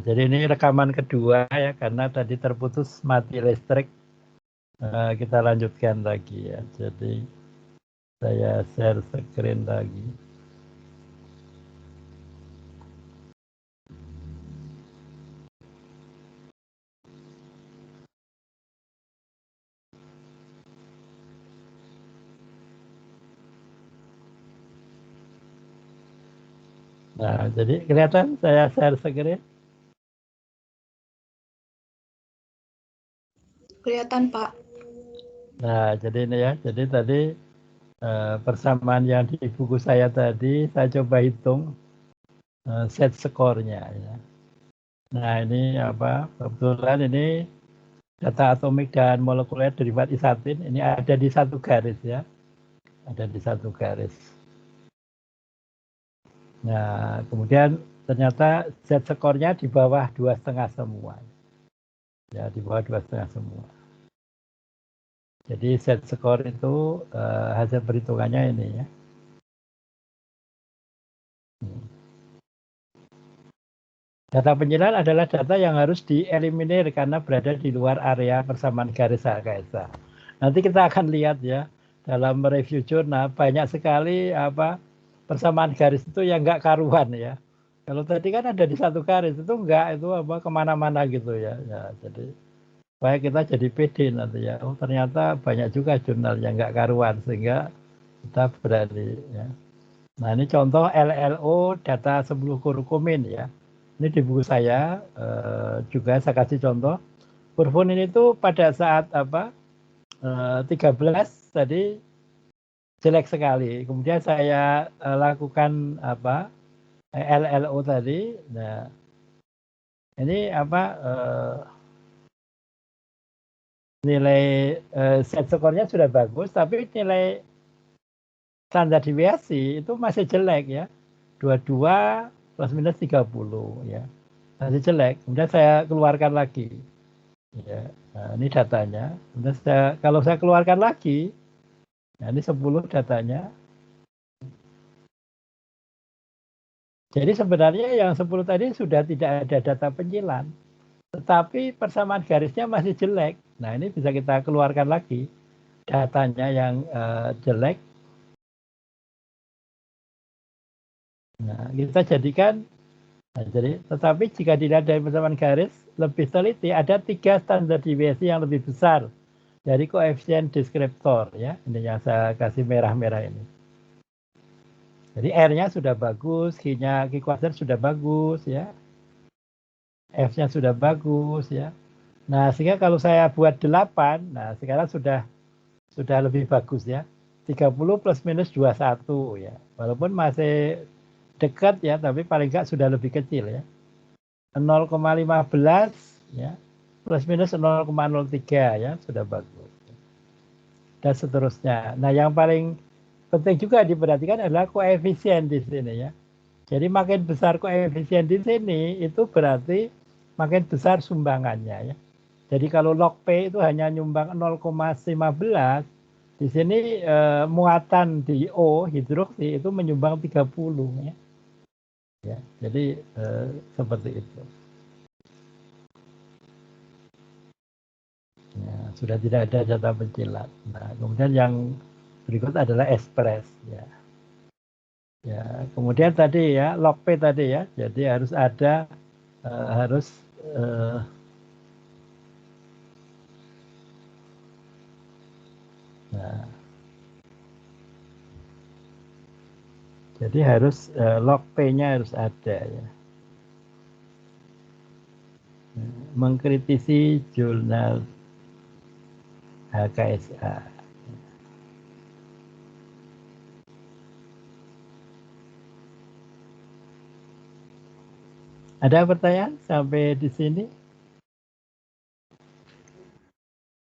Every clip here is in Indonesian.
Jadi ini rekaman kedua ya, karena tadi terputus mati listrik. Kita lanjutkan lagi ya. Jadi saya share screen lagi. Nah, jadi kelihatan saya share screen? Kelihatan, Pak. Nah, jadi ini ya. Jadi tadi persamaan yang di buku saya tadi, saya coba hitung set skornya ya. Nah, ini apa? Kebetulan ini data atomik dan molekuler derivat isatin ini ada di satu garis ya. Ada di satu garis. Nah, kemudian ternyata set skornya di bawah 2,5 semua. Ya, di bawah 2,5 semua. Jadi set skor itu hasil perhitungannya ini ya. Data penyilan adalah data yang harus dieliminir karena berada di luar area persamaan garis HKSA. Nanti kita akan lihat ya, dalam review jurnal banyak sekali persamaan garis itu yang nggak karuan ya. Kalau tadi kan ada di satu garis itu enggak, itu kemana-mana gitu ya. Jadi supaya kita jadi pede nanti ya. Oh ternyata banyak juga jurnal yang nggak karuan sehingga kita berani ya. Nah ini contoh LLO data 10 kurkumin ya. Ini di buku saya juga saya kasih contoh. Kurkumin itu pada saat 13 tadi jelek sekali. Kemudian saya lakukan LLO tadi. Nah, ini nilai set skornya sudah bagus, tapi nilai standar deviasi itu masih jelek ya. 22 plus minus 30 ya. Masih jelek. Kemudian saya keluarkan lagi. Ya. Nah, ini datanya. Kemudian kalau saya keluarkan lagi, nah ini 10 datanya. Jadi sebenarnya yang 10 tadi sudah tidak ada data penyilan. Tetapi persamaan garisnya masih jelek. Nah ini bisa kita keluarkan lagi. Datanya yang jelek. Nah kita jadikan. Nah, jadi, tetapi jika dilihat dari persamaan garis lebih teliti, ada 3 standar deviasi yang lebih besar dari koefisien deskriptor ya. Ini yang saya kasih merah-merah ini. Jadi R-nya sudah bagus, Q-nya Q-quadrat sudah bagus ya. F-nya sudah bagus ya. Nah, sehingga kalau saya buat 8, nah sekarang sudah lebih bagus ya. 30 plus minus 21 ya. Walaupun masih dekat ya, tapi paling enggak sudah lebih kecil ya. 0,15 ya. Plus minus 0,03 ya, sudah bagus. Dan seterusnya. Nah, yang paling penting juga diperhatikan adalah koefisien di sini ya. Jadi makin besar koefisien di sini itu berarti makin besar sumbangannya ya. Jadi kalau log P itu hanya nyumbang 0,15, di sini muatan di O hidroksi itu menyumbang 30 ya. Ya, jadi seperti itu. Ya, sudah tidak ada data pencilat. Nah, kemudian yang berikut adalah ekspres ya. Ya, kemudian tadi ya log P tadi ya. Jadi harus ada nah, jadi harus log P-nya harus ada ya. Mengkritisi jurnal HKSA. Ada pertanyaan sampai di sini?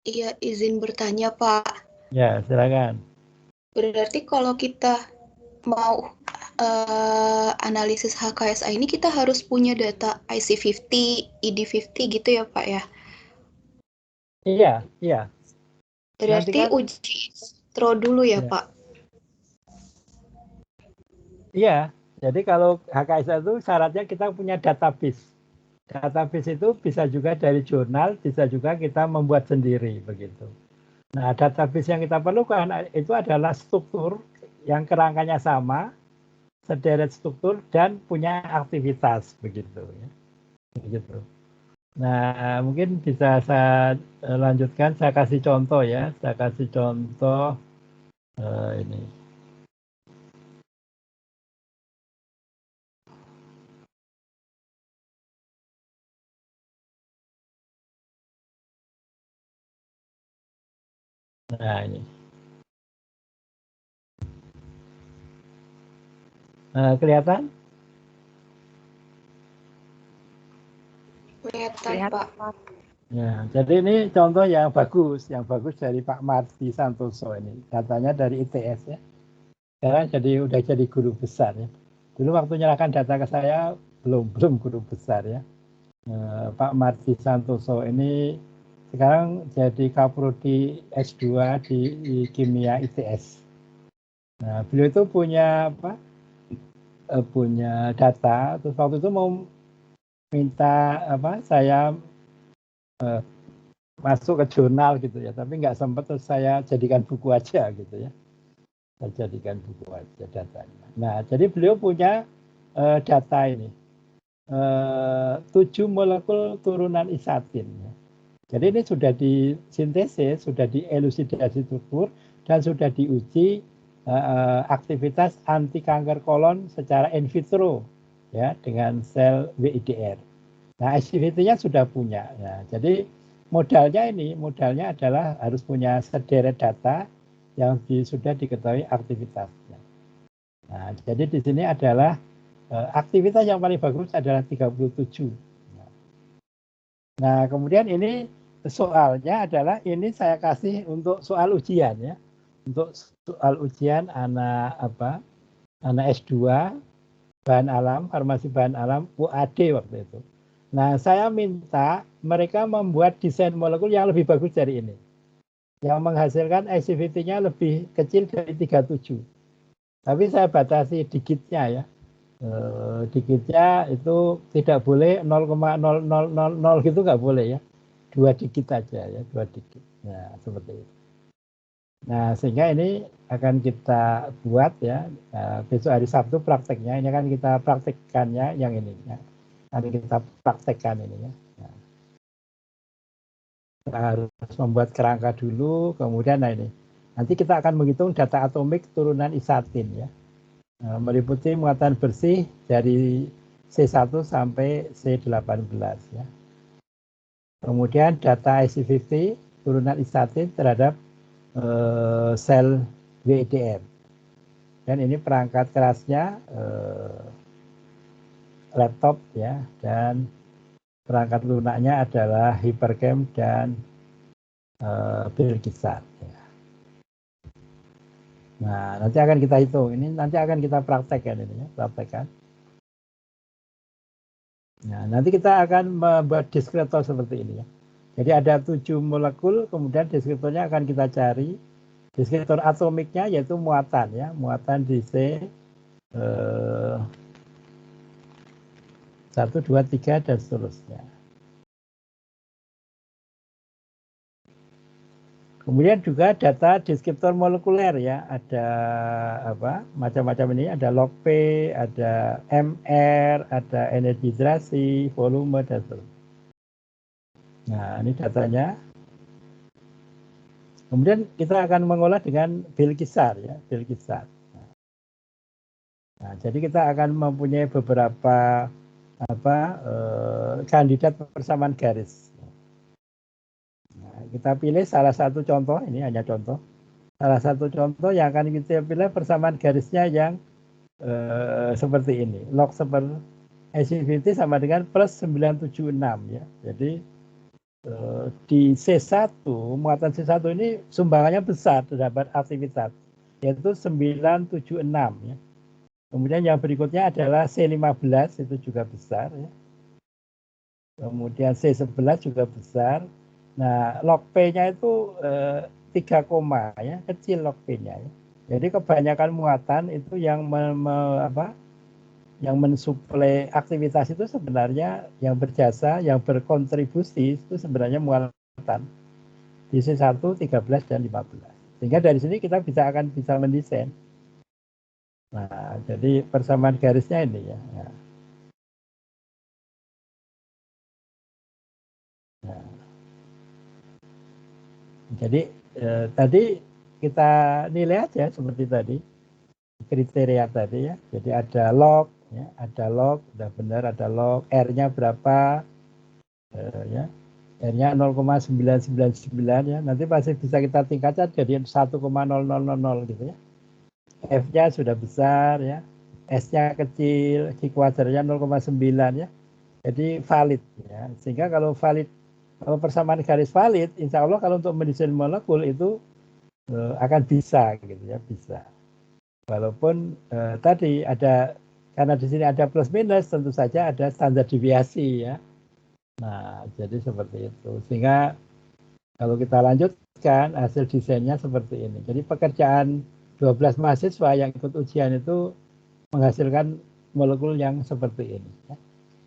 Iya, izin bertanya, Pak. Ya, silakan. Berarti kalau kita mau analisis HKSA ini kita harus punya data IC50, ED50 gitu ya, Pak ya? Iya, iya. Nanti Berarti kan, uji stro dulu ya, Pak? iya. Jadi kalau HKSA itu syaratnya kita punya database. database itu bisa juga dari jurnal, bisa juga kita membuat sendiri begitu. Nah, database yang kita perlukan itu adalah struktur yang kerangkanya sama, sederet struktur dan punya aktivitas begitu ya. Begitu. Nah, mungkin bisa saya lanjutkan, saya kasih contoh ya. Saya kasih contoh ini. Nah, ini. Kelihatan? Kelihatan, Pak. Ya, jadi ini contoh yang bagus dari Pak Marty Santoso ini. Datanya dari ITS ya. Sekarang udah jadi guru besar ya. Dulu waktu menyerahkan data ke saya belum guru besar ya. Pak Marty Santoso ini sekarang jadi Kaprodi S2 di Kimia ITS. Nah, beliau itu punya apa? Punya data. Terus waktu itu mau minta apa? Saya masuk ke jurnal gitu ya, tapi nggak sempat, terus saya jadikan buku aja gitu ya. Saya jadikan buku aja datanya. Nah, jadi beliau punya data ini. 7 molekul turunan isatin. Ya. Jadi ini sudah disintesis, sudah dielusidasi struktur, dan sudah diuji aktivitas anti kanker kolon secara in vitro ya dengan sel WIDR. Nah, activity-nya sudah punya. Ya. Jadi modalnya adalah harus punya sederet data yang sudah diketahui aktivitasnya. Nah, jadi di sini adalah aktivitas yang paling bagus adalah 37. Nah, kemudian ini soalnya adalah ini saya kasih untuk soal ujian ya. Untuk soal ujian anak S2 bahan alam, farmasi bahan alam UAD waktu itu. Nah, saya minta mereka membuat desain molekul yang lebih bagus dari ini. Yang menghasilkan activity-nya lebih kecil dari 37. Tapi saya batasi digitnya ya. Digitnya itu tidak boleh 0,0000 gitu, nggak boleh ya. 2 digit aja ya, 2 digit. Nah, seperti itu. Nah, sehingga ini akan kita buat ya. Besok hari Sabtu prakteknya, ini kan kita praktekkannya yang ini ya. Nanti kita praktekkan ini ya. Nah, kita harus membuat kerangka dulu, kemudian nah ini. Nanti kita akan menghitung data atomik turunan isatin ya. Meliputi muatan bersih dari C1 sampai C18 ya. Kemudian data IC50 turunan isatin terhadap sel WIDR. Dan ini perangkat kerasnya laptop ya, dan perangkat lunaknya adalah Hypercam dan Bilgisat. Ya. Nah, nanti akan kita hitung. Ini nanti akan kita praktekkan ini ya, praktekkan. Nah, nanti kita akan membuat diskretor seperti ini ya. Jadi ada 7 molekul, kemudian diskretornya akan kita cari. Diskretor atomiknya yaitu muatan ya, muatan di C 1, 2, 3 dan seterusnya. Kemudian juga data deskriptor molekuler ya, ada apa macam-macam ini, ada log P, ada MR, ada energi hidrasi, volume dan seterusnya. Nah, ini datanya. Kemudian kita akan mengolah dengan Bilgisat ya, Bilgisat. Nah, jadi kita akan mempunyai beberapa kandidat persamaan garis. Nah, kita pilih salah satu contoh, ini hanya contoh. Salah satu contoh yang akan kita pilih persamaan garisnya yang seperti ini. Log super activity sama dengan plus 976 ya. Jadi di C1, muatan C1 ini sumbangannya besar terhadap aktivitas, yaitu 976 ya. Kemudian yang berikutnya adalah C15, itu juga besar ya. Kemudian C11 juga besar. Nah, log P-nya itu 3 koma ya, kecil log P-nya ya. Jadi kebanyakan muatan itu yang yang mensuplai aktivitas itu sebenarnya yang berjasa, yang berkontribusi itu sebenarnya muatan di C1, 13 dan 15. Sehingga dari sini kita akan bisa mendesain. Nah, jadi persamaan garisnya ini ya. Nah, jadi tadi kita nilai aja seperti tadi kriteria tadi ya. Jadi ada log, ya, ada log, sudah benar ada log, R-nya berapa, ya, R-nya 0,999 ya. Nanti pasti bisa kita tingkatkan jadi 1,0000 gitu ya. F-nya sudah besar ya, S-nya kecil, Q kuadratnya 0,9 ya. Jadi valid ya. Sehingga kalau valid, kalau persamaan garis valid, insya Allah kalau untuk mendesain molekul itu akan bisa gitu ya, bisa. Walaupun tadi ada, karena di sini ada plus minus, tentu saja ada standar deviasi ya. Nah, jadi seperti itu. Sehingga kalau kita lanjutkan hasil desainnya seperti ini. Jadi pekerjaan 12 mahasiswa yang ikut ujian itu menghasilkan molekul yang seperti ini. Ya.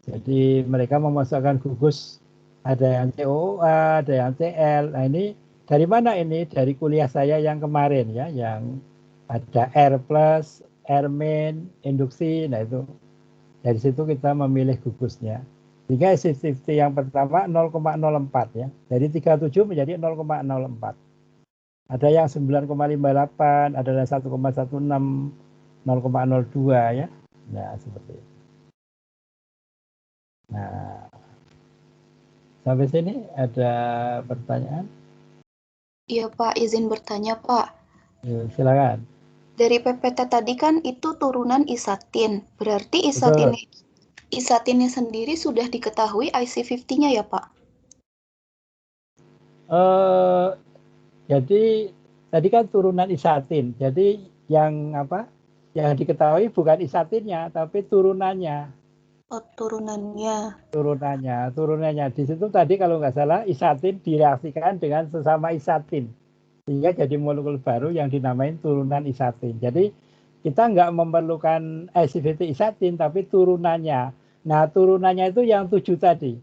Jadi mereka memasukkan gugus, ada yang COA, ada yang CL. Nah ini dari mana ini? Dari kuliah saya yang kemarin ya, yang ada R plus, R min, induksi. Nah itu dari situ kita memilih gugusnya. Sehingga IC50 yang pertama 0,04 ya. Dari 37 menjadi 0,04. Ada yang 9,58, ada yang 1,16, 0,02 ya. Nah, seperti itu. Nah, sampai sini ada pertanyaan? Iya Pak, izin bertanya Pak. Silakan. Dari PPT tadi kan itu turunan isatin. Berarti Betul. isatinnya sendiri sudah diketahui IC50-nya ya Pak? Jadi tadi kan turunan isatin. Jadi yang apa? Yang diketahui bukan isatinnya, tapi turunannya. Oh, turunannya. Turunannya. Di situ tadi kalau nggak salah isatin direaksikan dengan sesama isatin. Sehingga jadi molekul baru yang dinamain turunan isatin. Jadi kita nggak memerlukan IC50 isatin, tapi turunannya. Nah, turunannya itu yang 7 tadi.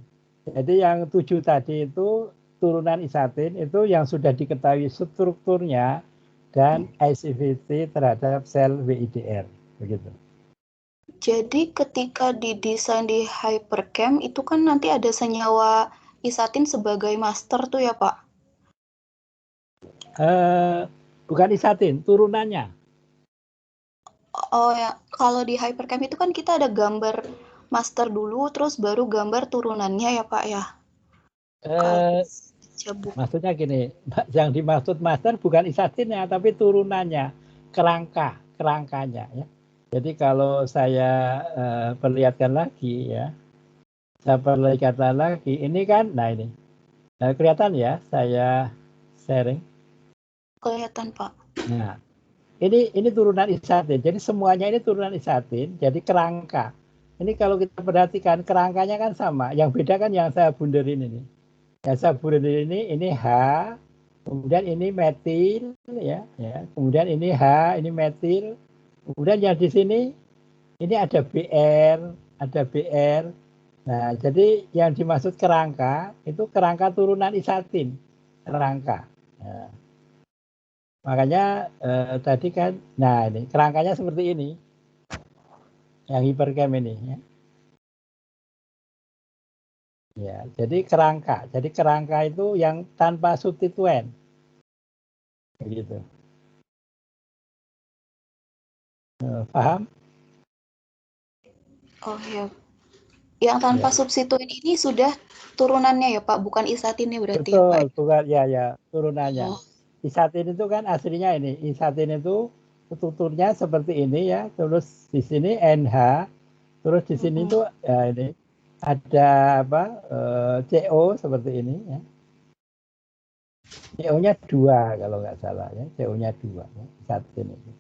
Jadi yang 7 tadi itu turunan isatin itu yang sudah diketahui strukturnya dan IC50 terhadap sel WIDR. Begitu. Jadi ketika didesain di Hypercam itu kan nanti ada senyawa isatin sebagai master tuh ya Pak? Bukan isatin, turunannya. Oh ya, kalau di Hypercam itu kan kita ada gambar master dulu, terus baru gambar turunannya ya Pak ya? Kalau cabut. Maksudnya gini, yang dimaksud master bukan isatinnya, tapi turunannya, kerangkanya. Ya. Jadi kalau saya perlihatkan lagi ya, saya perlihatkan lagi, ini kan, nah ini, kelihatan ya, saya sharing. Kelihatan Pak. Nah, ini turunan isatin, jadi semuanya ini turunan isatin, jadi kerangka. Ini kalau kita perhatikan kerangkanya kan sama, yang beda kan yang saya bunderin ini. Yang saya bunderin ini H, kemudian ini metil, ya, kemudian ini H, ini metil, kemudian yang di sini ini ada BR. Nah, jadi yang dimaksud kerangka itu kerangka turunan isatin, kerangka. Nah, makanya tadi kan, nah ini kerangkanya seperti ini, yang hipercam ini. Ya. Ya, jadi kerangka. Jadi kerangka itu yang tanpa substituen. Begitu. Paham? Oh ya. Yang tanpa Ya. substituen ini sudah turunannya ya Pak, bukan isatinnya berarti ya Pak? Betul, bukan ya turunannya. Oh. Isatin itu kan aslinya ini. Isatin itu strukturnya seperti ini ya. Terus di sini NH, terus di sini tuh ya ini ada apa? CO seperti ini ya. CO-nya 2 kalau nggak salah ya. CO-nya 2 ya, isatin itu.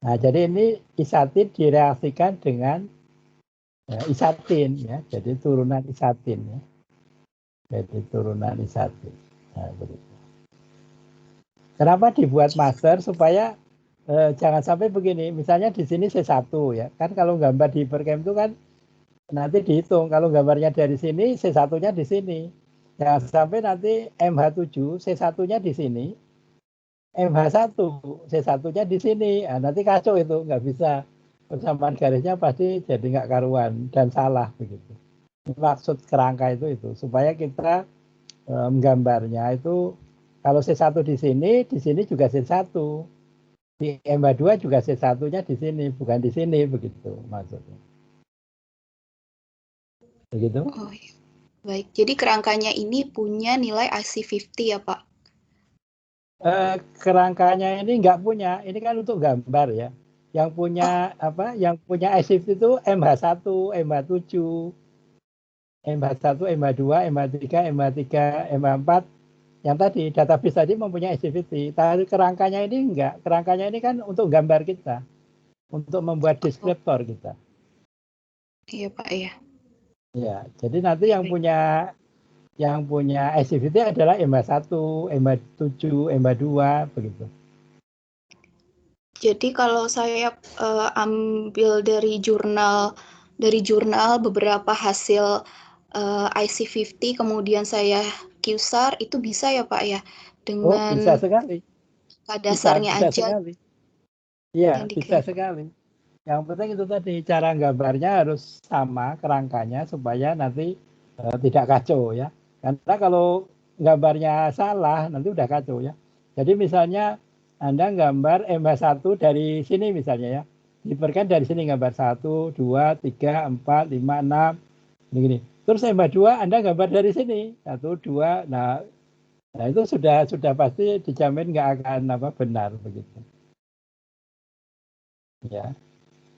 Nah, jadi ini isatin direaksikan dengan isatin ya. Jadi turunan isatin ya. Jadi turunan isatin. Nah, begitu. Kenapa dibuat master? Supaya Jangan sampai begini, misalnya di sini C1 ya, kan kalau gambar di Hipercam itu kan nanti dihitung, kalau gambarnya dari sini C1-nya di sini. Jangan sampai nanti MH7 C1-nya di sini, MH1 C1-nya di sini. Nah, nanti kacau itu, nggak bisa. Persamaan garisnya pasti jadi nggak karuan dan salah begitu. Maksud kerangka itu supaya kita menggambarnya itu kalau C1 di sini juga C1. Di MH2 juga C1-nya di sini, bukan di sini begitu maksudnya. Begitu? Oh, iya. Baik, jadi kerangkanya ini punya nilai IC50 ya, Pak? Kerangkanya ini nggak punya, ini kan untuk gambar ya. Yang punya Oh, apa? Yang punya IC50 itu MH1, MH7, MH1, MH2, MH3, MH3, MH4. Yang tadi database tadi mempunyai IC50. Tapi kerangkanya ini enggak. Kerangkanya ini kan untuk gambar kita, untuk membuat oh, deskriptor kita. iya, Pak, ya. Ya, jadi nanti yang punya IC50 adalah MH1, MH7, MH2 begitu. Jadi kalau saya ambil dari jurnal beberapa hasil IC50, kemudian saya QSAR, itu bisa ya, Pak, ya? Oh, bisa Dengan sekali. dasarnya Bisa aja sekali. Iya, yang bisa dikirim. sekali. Yang penting itu tadi cara gambarnya harus sama kerangkanya supaya nanti tidak kacau ya. Karena kalau gambarnya salah nanti udah kacau ya. Jadi misalnya Anda gambar MH1 dari sini misalnya ya. Diberikan dari sini gambar 1, 2, 3, 4, 5, 6 gini. Terus MH2 Anda gambar dari sini 1, 2. Nah itu sudah pasti dijamin nggak akan benar begitu. Ya,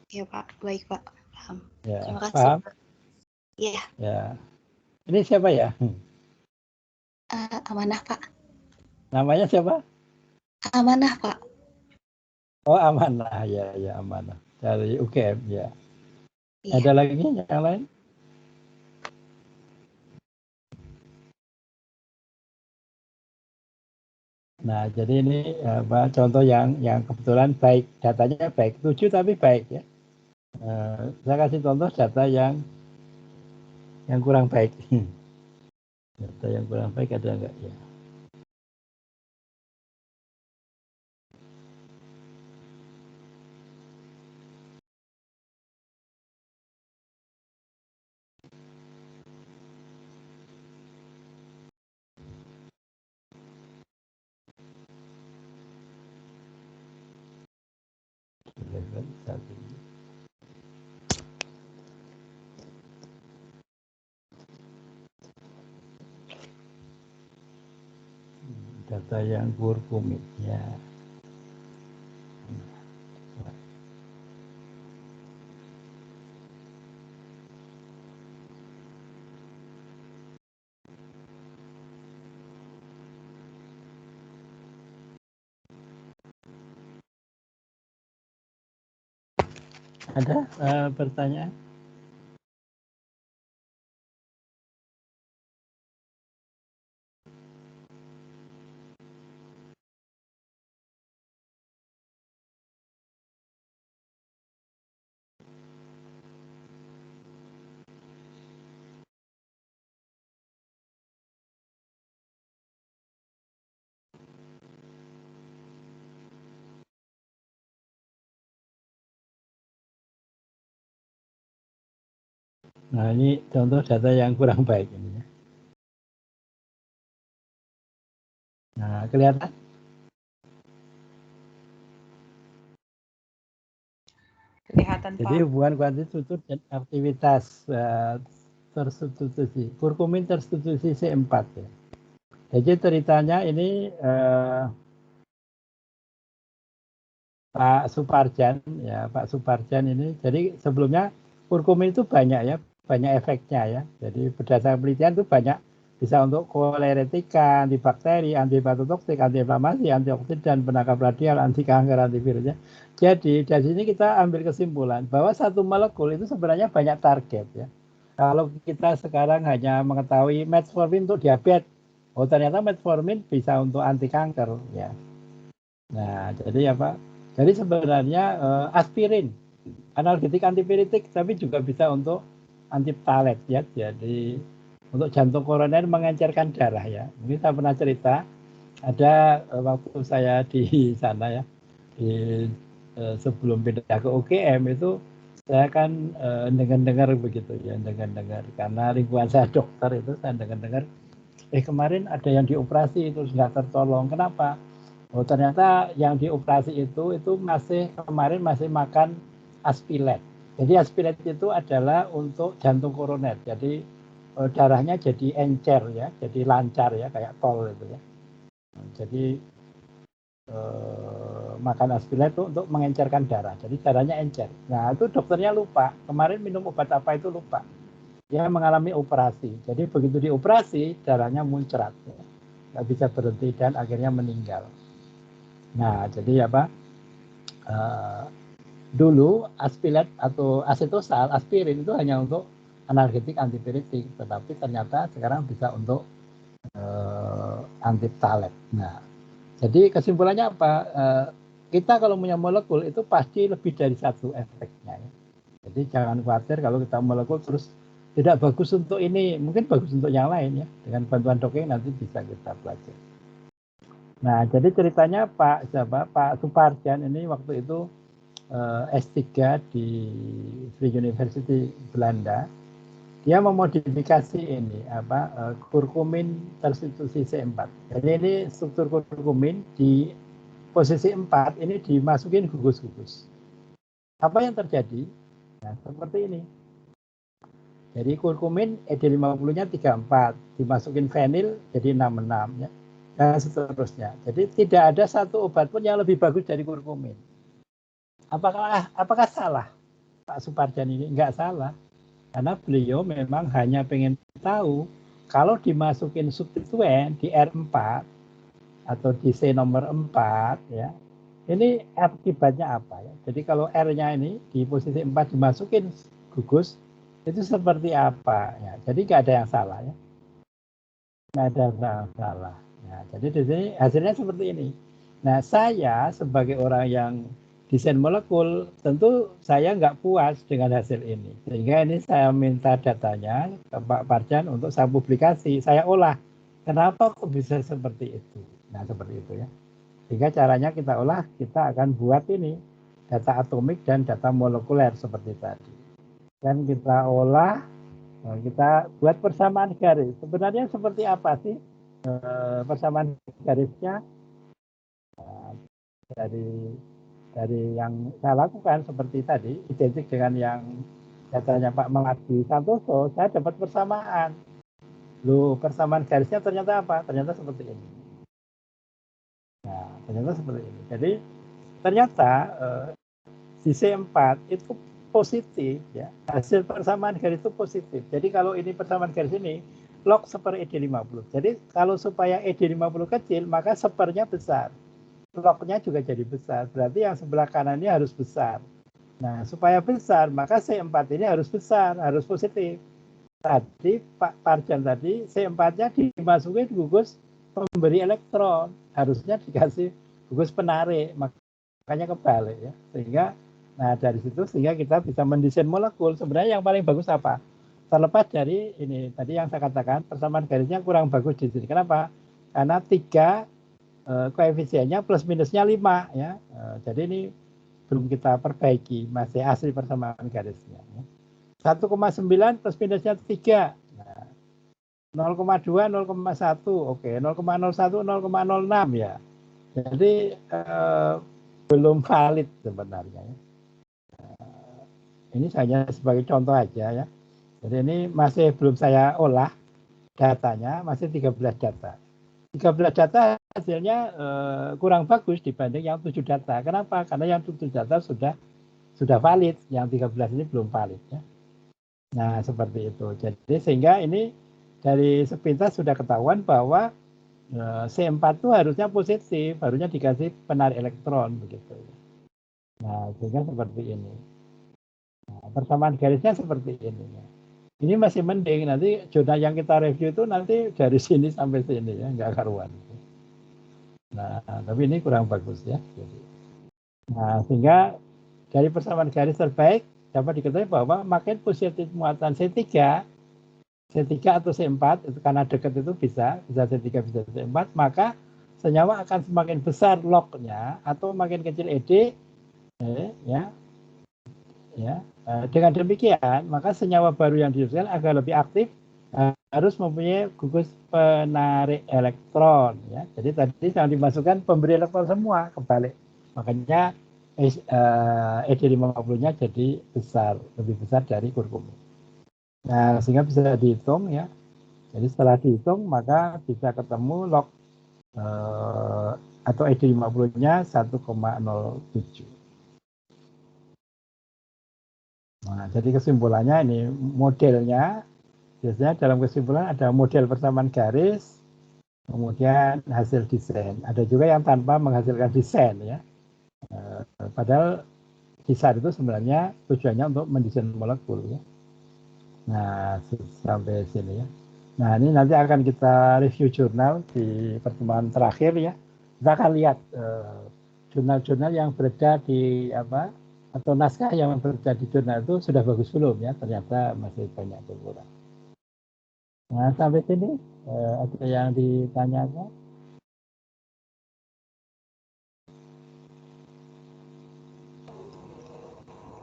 Ya, Pak. Baik, Pak. Paham. ya, Terima kasih, paham? Pak. Ya, Ya. Ini siapa ya? amanah, Pak. Namanya siapa? Amanah, Pak. Oh, Amanah. Ya, ya, Amanah. Dari UGM, ya. Iya. Ada lagi yang lain? Nah, jadi ini contoh yang kebetulan baik, datanya baik, 7 tapi baik ya. Saya kasih contoh data yang kurang baik. Data yang kurang baik ada enggak ya? Data yang kurkumit ya. Ada pertanyaan? Nah, ini contoh data yang kurang baik ini ya. Nah, kelihatan? Kelihatan, Jadi Pak. hubungan kuantitatif dan aktivitas tersubstitusi. Kurkumin tersubstitusi C4 ya. Jadi ceritanya ini Pak Suparjan ya, Pak Suparjan ini. Jadi sebelumnya kurkumin itu banyak ya, banyak efeknya ya. Jadi berdasarkan penelitian itu banyak bisa untuk koleretika, antibakteri, antipatotoksik, antiinflamasi, antioksidan, penangkap radial, anti kanker, antivirusnya. Jadi dari sini kita ambil kesimpulan bahwa satu molekul itu sebenarnya banyak target ya. Kalau kita sekarang hanya mengetahui metformin untuk diabetes, oh ternyata metformin bisa untuk anti kanker ya. Nah, jadi apa? Jadi sebenarnya aspirin, analgetik antipiretik, tapi juga bisa untuk antiptalet ya. Jadi untuk jantung koroner mengencerkan darah ya. Ini saya pernah cerita, ada waktu saya di sana ya, sebelum pindah ke UGM itu saya kan dengar begitu ya, dengar karena lingkungan saya dokter itu saya dengar kemarin ada yang dioperasi itu nggak tertolong. Kenapa? Oh ternyata yang dioperasi itu kemarin masih makan aspilet. Jadi aspilet itu adalah untuk jantung koroner. Jadi darahnya jadi encer ya, jadi lancar ya kayak tol itu ya. Jadi makan aspilet itu untuk mengencerkan darah. Jadi darahnya encer. Nah itu dokternya lupa. Kemarin minum obat apa itu lupa. Dia mengalami operasi. Jadi begitu dioperasi darahnya muncrat, ya. Nggak bisa berhenti dan akhirnya meninggal. Nah jadi apa? Dulu aspilet atau asetosal, aspirin itu hanya untuk analgetik antipiretik, tetapi ternyata sekarang bisa untuk antiptalet. Nah, jadi kesimpulannya apa? Kita kalau punya molekul itu pasti lebih dari satu efeknya. Ya. Jadi jangan khawatir kalau kita molekul terus tidak bagus untuk ini, mungkin bagus untuk yang lain ya. Dengan bantuan dongeng nanti bisa kita belajar. Nah, jadi ceritanya Pak Suparjan ini waktu itu S3 di Free University Belanda, dia memodifikasi ini kurkumin tersubstitusi C4. Jadi ini struktur kurkumin di posisi 4 ini dimasukin gugus-gugus. Apa yang terjadi? Nah, seperti ini. Jadi kurkumin ED50-nya 34, dimasukin fenil jadi 66 ya. Dan seterusnya. Jadi tidak ada satu obat pun yang lebih bagus dari kurkumin. Apakah salah Pak Suparjan ini? Enggak salah. Karena beliau memang hanya pengen tahu kalau dimasukin substituen di R4 atau di C nomor 4 ya. Ini akibatnya apa ya? Jadi kalau R-nya ini di posisi 4 dimasukin gugus itu seperti apa ya. Jadi nggak ada yang salah ya. Nggak ada yang salah. Ya, jadi di sini hasilnya seperti ini. Nah, saya sebagai orang yang desain molekul, tentu saya nggak puas dengan hasil ini. Sehingga ini saya minta datanya ke Pak Parjan untuk saya publikasi, saya olah. Kenapa kok bisa seperti itu? Nah, seperti itu ya. Sehingga caranya kita olah, kita akan buat ini, data atomik dan data molekuler seperti tadi. Dan kita olah, kita buat persamaan garis. Sebenarnya seperti apa sih persamaan garisnya? Dari yang saya lakukan seperti tadi, identik dengan yang datanya Pak Melati Santoso, saya dapat persamaan. Loh, persamaan garisnya ternyata apa? Ternyata seperti ini. Nah, ternyata seperti ini. Jadi, ternyata di C4 itu positif, ya. Hasil persamaan garis itu positif. Jadi, kalau ini persamaan garis ini, log seper ED50. Jadi, kalau supaya ED50 kecil, maka sepernya besar. Lognya juga jadi besar, berarti yang sebelah kanannya harus besar. Nah, supaya besar, maka C4 ini harus besar, harus positif. Tadi Pak Parjan tadi, C4-nya dimasukin gugus pemberi elektron, harusnya dikasih gugus penarik, makanya kebalik ya. Sehingga, nah dari situ sehingga kita bisa mendesain molekul. Sebenarnya yang paling bagus apa? Terlepas dari ini, tadi yang saya katakan, persamaan garisnya kurang bagus di sini. Kenapa? Karena 3 koefisiennya plus minusnya 5 ya. Jadi ini belum kita perbaiki, masih asli persamaan garisnya. 1,9 plus minusnya 3. Nah, 0,2, 0,1, oke, 0,01, 0,06 ya. Jadi belum valid sebenarnya. Ini hanya sebagai contoh aja ya. Jadi ini masih belum saya olah datanya, masih 13 data. 13 data hasilnya kurang bagus dibanding yang 7 data. Kenapa? Karena yang 7 data sudah valid, yang 13 ini belum valid ya. Nah, seperti itu. Jadi sehingga ini dari sepintas sudah ketahuan bahwa C4 itu harusnya positif, harusnya dikasih penarik elektron begitu. Nah, sehingga seperti ini. Nah, persamaan garisnya seperti ini. Ini masih mending, nanti zona yang kita review itu nanti dari sini sampai sini ya, nggak karuan. Nah, tapi ini kurang bagus ya. Nah, sehingga dari persamaan garis terbaik dapat diketahui bahwa makin positif muatan C3 atau C4 itu karena dekat itu bisa C3 bisa C4, maka senyawa akan semakin besar lognya atau makin kecil ED ya. Dengan demikian maka senyawa baru yang dihidroskan agar lebih aktif harus mempunyai gugus penarik elektron ya. Jadi tadi yang dimasukkan pemberi elektron semua kebalik. Makanya ED50-nya jadi besar, lebih besar dari kurkumin. Nah, sehingga bisa dihitung ya. Jadi setelah dihitung maka bisa ketemu log atau ED50-nya 1,07. Nah, jadi kesimpulannya ini modelnya, biasanya dalam kesimpulan ada model persamaan garis, kemudian hasil desain. Ada juga yang tanpa menghasilkan desain ya. Padahal desain itu sebenarnya tujuannya untuk mendesain molekul ya. Nah, sampai sini ya. Nah, ini nanti akan kita review jurnal di pertemuan terakhir ya. Kita akan lihat jurnal-jurnal yang beredar di atau naskah yang beredar di jurnal itu sudah bagus belum ya? Ternyata masih banyak kekurangan. Nah, sampai sini ada yang ditanyakan?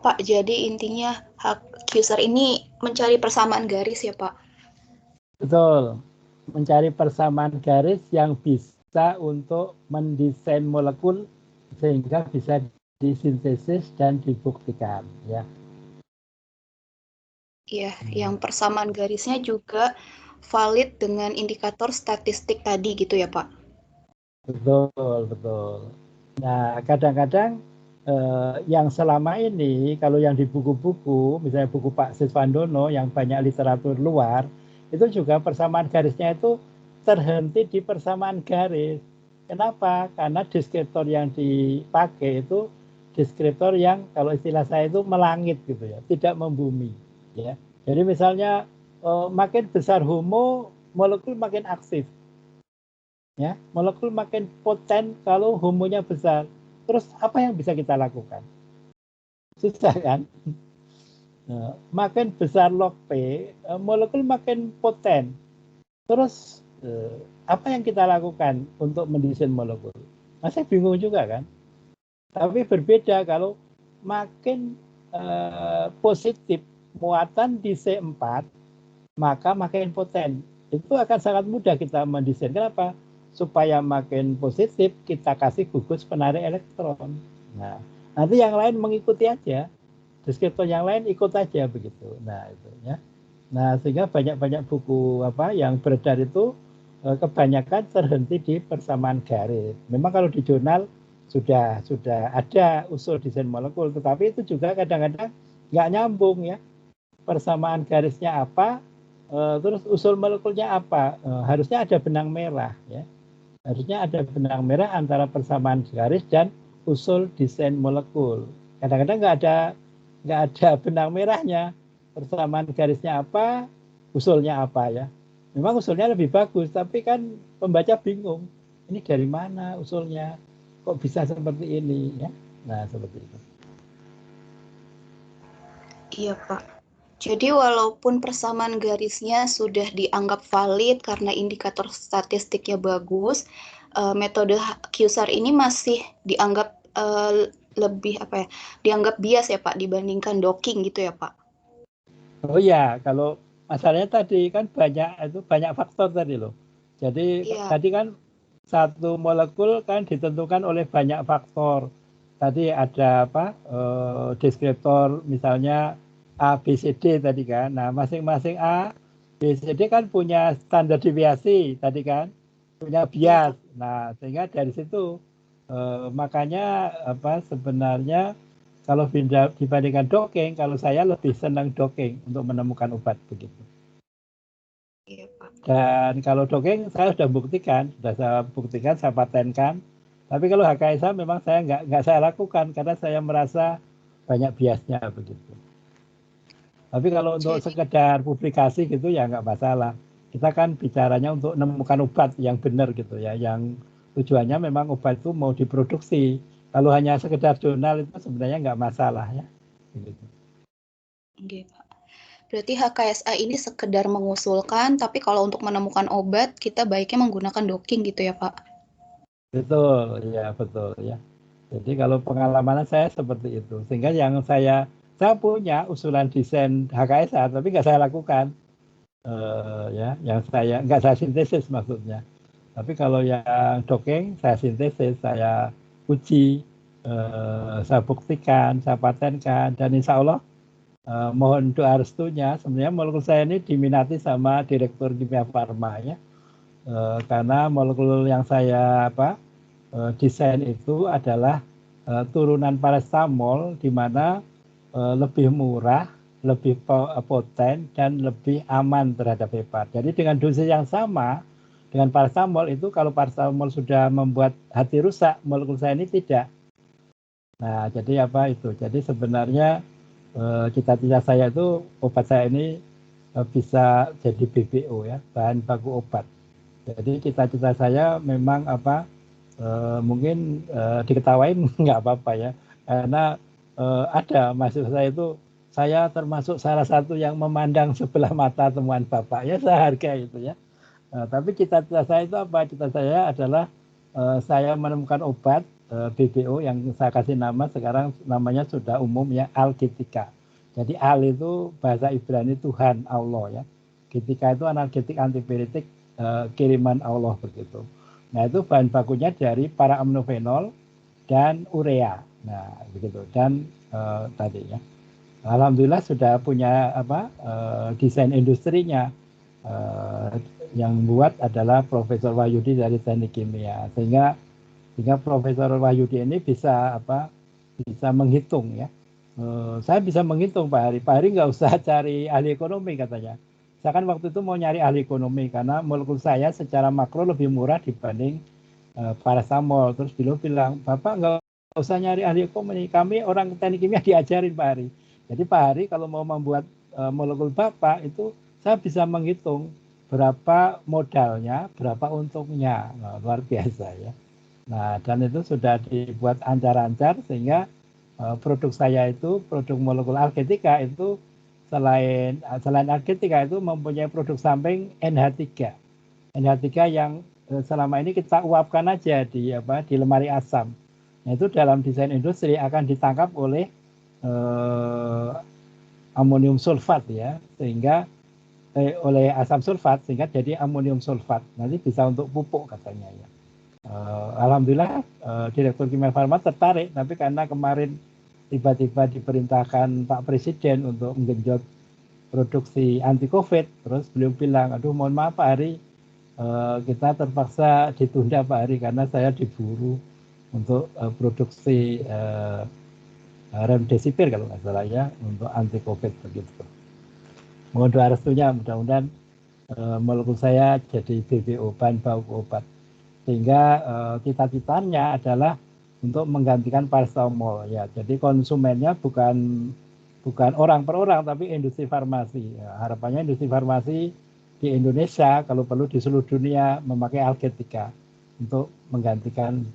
Pak, jadi intinya hak user ini mencari persamaan garis ya, Pak? Betul. Mencari persamaan garis yang bisa untuk mendesain molekul sehingga bisa disintesis dan dibuktikan ya. Iya, yang persamaan garisnya juga valid dengan indikator statistik tadi gitu ya, Pak? Betul, betul. Nah, kadang-kadang yang selama ini kalau yang di buku-buku, misalnya buku Pak Siswandono yang banyak literatur luar, itu juga persamaan garisnya itu terhenti di persamaan garis. Kenapa? Karena deskriptor yang dipakai itu deskriptor yang kalau istilah saya itu melangit gitu ya, tidak membumi. Ya. Jadi misalnya makin besar homo, molekul makin aktif. Ya, molekul makin poten kalau homonya besar. Terus apa yang bisa kita lakukan? Susah kan? Nah, makin besar log P, molekul makin poten. Terus apa yang kita lakukan untuk mendesain molekul? Nah, saya bingung juga kan. Tapi berbeda kalau makin positif muatan di C4, maka makin poten. Itu akan sangat mudah kita mendesain. Kenapa? Supaya makin positif, kita kasih gugus penarik elektron. Nah, nanti yang lain mengikuti aja. Deskriptor yang lain ikut aja begitu. Nah, itu ya. Nah, sehingga banyak-banyak buku yang beredar itu kebanyakan terhenti di persamaan garis. Memang kalau di jurnal sudah ada usul desain molekul, tetapi itu juga kadang-kadang nggak nyambung ya. Persamaan garisnya apa, terus usul molekulnya apa? Harusnya ada benang merah ya. Harusnya ada benang merah antara persamaan garis dan usul desain molekul. Kadang-kadang nggak ada benang merahnya. Persamaan garisnya apa, usulnya apa ya. Memang usulnya lebih bagus, tapi kan pembaca bingung. Ini dari mana usulnya? Kok bisa seperti ini ya? Nah, seperti itu. Iya, Pak. Jadi walaupun persamaan garisnya sudah dianggap valid karena indikator statistiknya bagus, metode QSAR ini masih dianggap lebih dianggap bias ya Pak dibandingkan docking gitu ya Pak. Oh ya, kalau masalahnya tadi kan banyak faktor tadi loh. Jadi tadi kan satu molekul kan ditentukan oleh banyak faktor. Tadi ada deskriptor misalnya A, B, C, D tadi kan. Nah, masing-masing A, B, C, D kan punya standar deviasi tadi kan, punya bias. Nah, sehingga dari situ makanya sebenarnya kalau dibandingkan docking, kalau saya lebih senang docking untuk menemukan obat begitu. Iya, Pak. Dan kalau docking saya sudah buktikan, saya patenkan. Tapi kalau HKSA memang saya nggak saya lakukan karena saya merasa banyak biasnya begitu. Tapi kalau untuk sekedar publikasi gitu ya nggak masalah. Kita kan bicaranya untuk menemukan obat yang benar gitu ya, yang tujuannya memang obat itu mau diproduksi, Kalau hanya sekedar jurnal itu sebenarnya nggak masalah ya. Begitu. Oke, Pak. Berarti HKSA ini sekedar mengusulkan, tapi kalau untuk menemukan obat, kita baiknya menggunakan docking gitu ya, Pak? Betul, ya betul ya. Jadi kalau pengalaman saya seperti itu, sehingga yang saya punya usulan desain HKSA, tapi nggak saya lakukan, ya, yang saya nggak saya sintesis maksudnya. Tapi kalau yang docking saya sintesis, saya uji, saya buktikan, saya patenkan, dan insya Allah mohon doa restunya. Sebenarnya molekul saya ini diminati sama Direktur Kimia Farma ya, karena molekul yang saya desain itu adalah turunan paracetamol di mana lebih murah, lebih poten dan lebih aman terhadap hepat. Jadi dengan dosis yang sama dengan paracetamol itu, kalau paracetamol sudah membuat hati rusak, molekul saya ini tidak. Nah, jadi apa itu? Jadi sebenarnya cita-cita saya itu obat saya ini bisa jadi BBO ya, bahan baku obat. Jadi cita-cita saya memang mungkin diketawain nggak apa-apa ya, karena ada mahasiswa saya itu, saya termasuk salah satu yang memandang sebelah mata temuan Bapak ya, saya hargai itu ya. Tapi cita-cita saya itu apa? Cita saya adalah saya menemukan obat BBO yang saya kasih nama, sekarang namanya sudah umum ya, Algetika. Jadi Al itu bahasa Ibrani Tuhan, Allah ya. Getika itu analgetik antipiretik kiriman Allah begitu. Nah itu bahan bakunya dari para aminofenol dan urea. Nah begitu, dan tadi ya. Alhamdulillah sudah punya desain industrinya. Yang buat adalah Profesor Wahyudi dari Teknik Kimia, sehingga Profesor Wahyudi ini bisa bisa menghitung ya. Saya bisa menghitung Pak Hari nggak usah cari ahli ekonomi katanya. Saya kan waktu itu mau nyari ahli ekonomi karena molekul saya secara makro lebih murah dibanding paracetamol. Terus beliau bilang, Bapak nggak usah nyari ahli ekonomi, kami orang teknik kimia diajarin Pak Hari. Jadi Pak Hari kalau mau membuat molekul Bapak itu, saya bisa menghitung berapa modalnya, berapa untungnya. Nah, luar biasa ya. Nah, dan itu sudah dibuat ancar-ancar sehingga produk saya itu, produk molekul Algetika itu selain Algetika itu mempunyai produk samping NH3. NH3 yang selama ini kita uapkan aja di lemari asam. Nah, itu dalam desain industri akan ditangkap oleh amonium sulfat ya, sehingga oleh asam sulfat sehingga jadi amonium sulfat. Nanti bisa untuk pupuk katanya ya. Alhamdulillah Direktur Kimia Farma tertarik, tapi karena kemarin tiba-tiba diperintahkan Pak Presiden untuk menggenjot produksi anti COVID, terus beliau bilang, aduh mohon maaf Pak Hari, kita terpaksa ditunda Pak Hari karena saya diburu untuk produksi remdesivir kalau nggak salah ya, untuk anti COVID begitu. Mohon doa restunya, mudah-mudahan molekul saya jadi BBO, bahan baku obat. Sehingga cita-citanya adalah untuk menggantikan paracetamol ya. Jadi konsumennya bukan orang per orang, tapi industri farmasi. Ya, harapannya industri farmasi di Indonesia, kalau perlu di seluruh dunia, memakai Algetika untuk menggantikan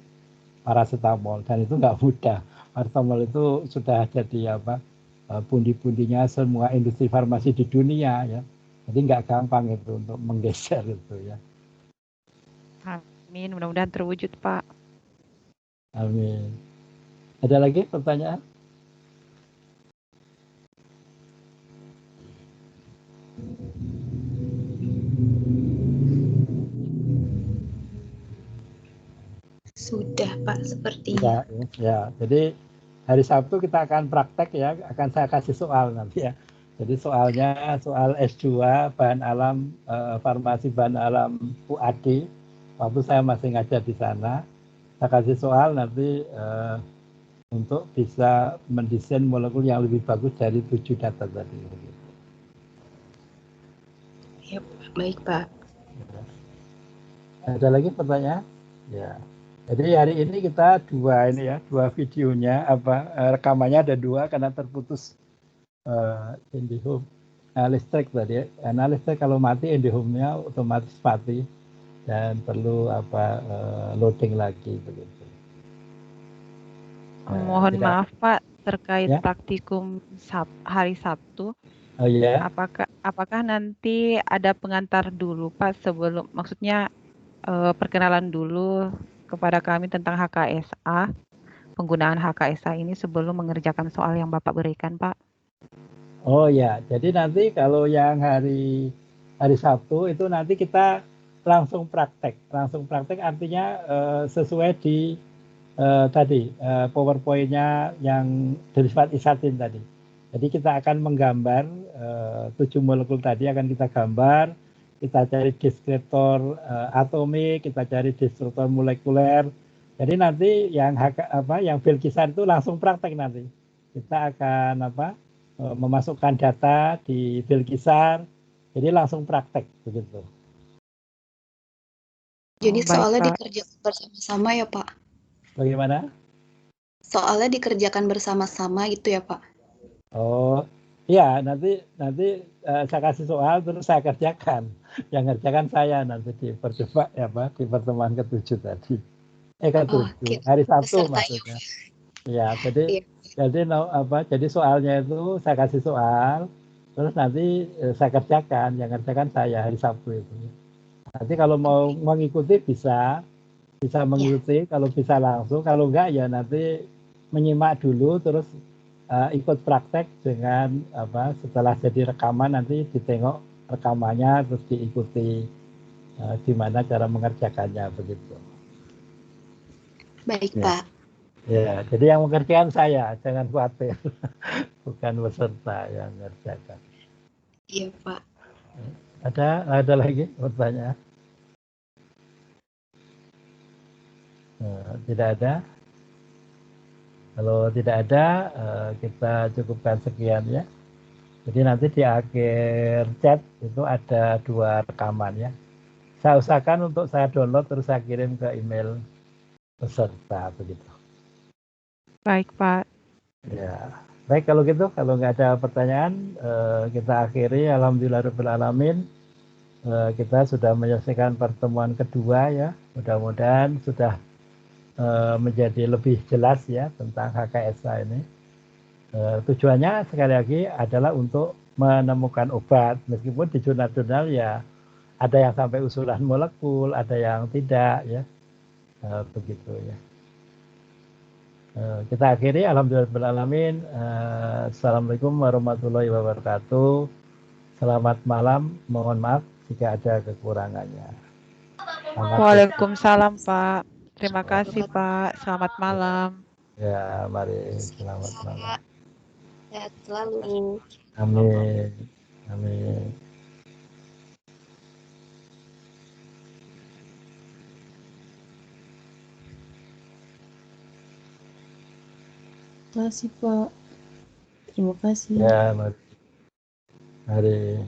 paracetamol, dan itu nggak mudah. Paracetamol itu sudah jadi pundi-pundinya semua industri farmasi di dunia ya. Jadi nggak gampang itu untuk menggeser itu ya. Amin, mudah-mudahan terwujud, Pak. Amin. Ada lagi pertanyaan? Sudah Pak, sepertinya. Ya. Jadi hari Sabtu kita akan praktek ya, akan saya kasih soal nanti ya. Jadi soalnya soal S2 bahan alam farmasi bahan alam UAD, waktu saya masih ngajar di sana, saya kasih soal nanti untuk bisa mendesain molekul yang lebih bagus dari 7 data tadi. Ya, baik Pak. Ada lagi pertanyaan? Ya. Jadi hari ini kita dua videonya rekamannya ada 2 karena terputus IndiHome listrik tadi ya. Karena listrik kalau mati IndiHome-nya otomatis mati dan perlu loading lagi begitu. Mohon tidak maaf Pak, terkait ya. praktikum hari Sabtu, Oh iya. apakah nanti ada pengantar dulu Pak sebelum, maksudnya perkenalan dulu kepada kami tentang HKSA, penggunaan HKSA ini sebelum mengerjakan soal yang Bapak berikan Pak? Oh ya, jadi nanti kalau yang hari Sabtu itu nanti kita langsung praktek. Langsung praktek artinya sesuai di tadi PowerPoint-nya yang derivat isatin tadi. Jadi kita akan menggambar 7 molekul tadi akan kita gambar, kita cari deskriptor atomik, kita cari deskriptor molekuler. Jadi nanti yang Belkisan itu langsung praktek nanti. Kita akan memasukkan data di Belkisar, jadi langsung praktek begitu. Jadi Baik soalnya Pak. dikerjakan bersama-sama ya Pak? Bagaimana? Soalnya dikerjakan bersama-sama gitu ya Pak? Oh, iya nanti saya kasih soal terus saya kerjakan. Yang kerjakan saya nanti di pertemuan ke-7 tadi. Oh, Ke-7 kita hari Sabtu pesertanya. maksudnya. Ya, jadi Iya. jadi soalnya itu saya kasih soal, terus nanti saya kerjakan. Yang kerjakan saya hari Sabtu itu. Nanti kalau mau mengikuti bisa Ya. mengikuti, kalau bisa langsung, kalau enggak ya nanti menyimak dulu terus ikut praktek dengan setelah jadi rekaman nanti ditengok rekamannya terus diikuti gimana cara mengerjakannya begitu. Baik Ya. Pak. Ya, jadi yang mengerjakan saya, jangan khawatir, bukan peserta yang mengerjakan. Iya Pak. Ada lagi pertanyaan? Tidak ada. Kalau tidak ada, kita cukupkan sekian ya. Jadi nanti di akhir chat itu ada 2 rekaman ya. Saya usahakan untuk saya download terus saya kirim ke email peserta begitu. Baik Pak. Ya, baik kalau gitu, kalau nggak ada pertanyaan kita akhiri. Alhamdulillahirobbilalamin, kita sudah menyelesaikan pertemuan kedua ya. Mudah-mudahan sudah menjadi lebih jelas ya tentang HKSA ini. Tujuannya sekali lagi adalah untuk menemukan obat, meskipun di jurnal-jurnal ya ada yang sampai usulan molekul, ada yang tidak ya, begitu ya. Kita akhiri, alhamdulillahirobbilalamin. Assalamualaikum warahmatullahi wabarakatuh. Selamat malam, mohon maaf jika ada kekurangannya. Waalaikumsalam Pak. Terima kasih Pak. Selamat malam. Ya, mari selamat malam. Sehat selalu. Amin. Amin. Terima kasih Pak. Terima kasih. Ya, mari.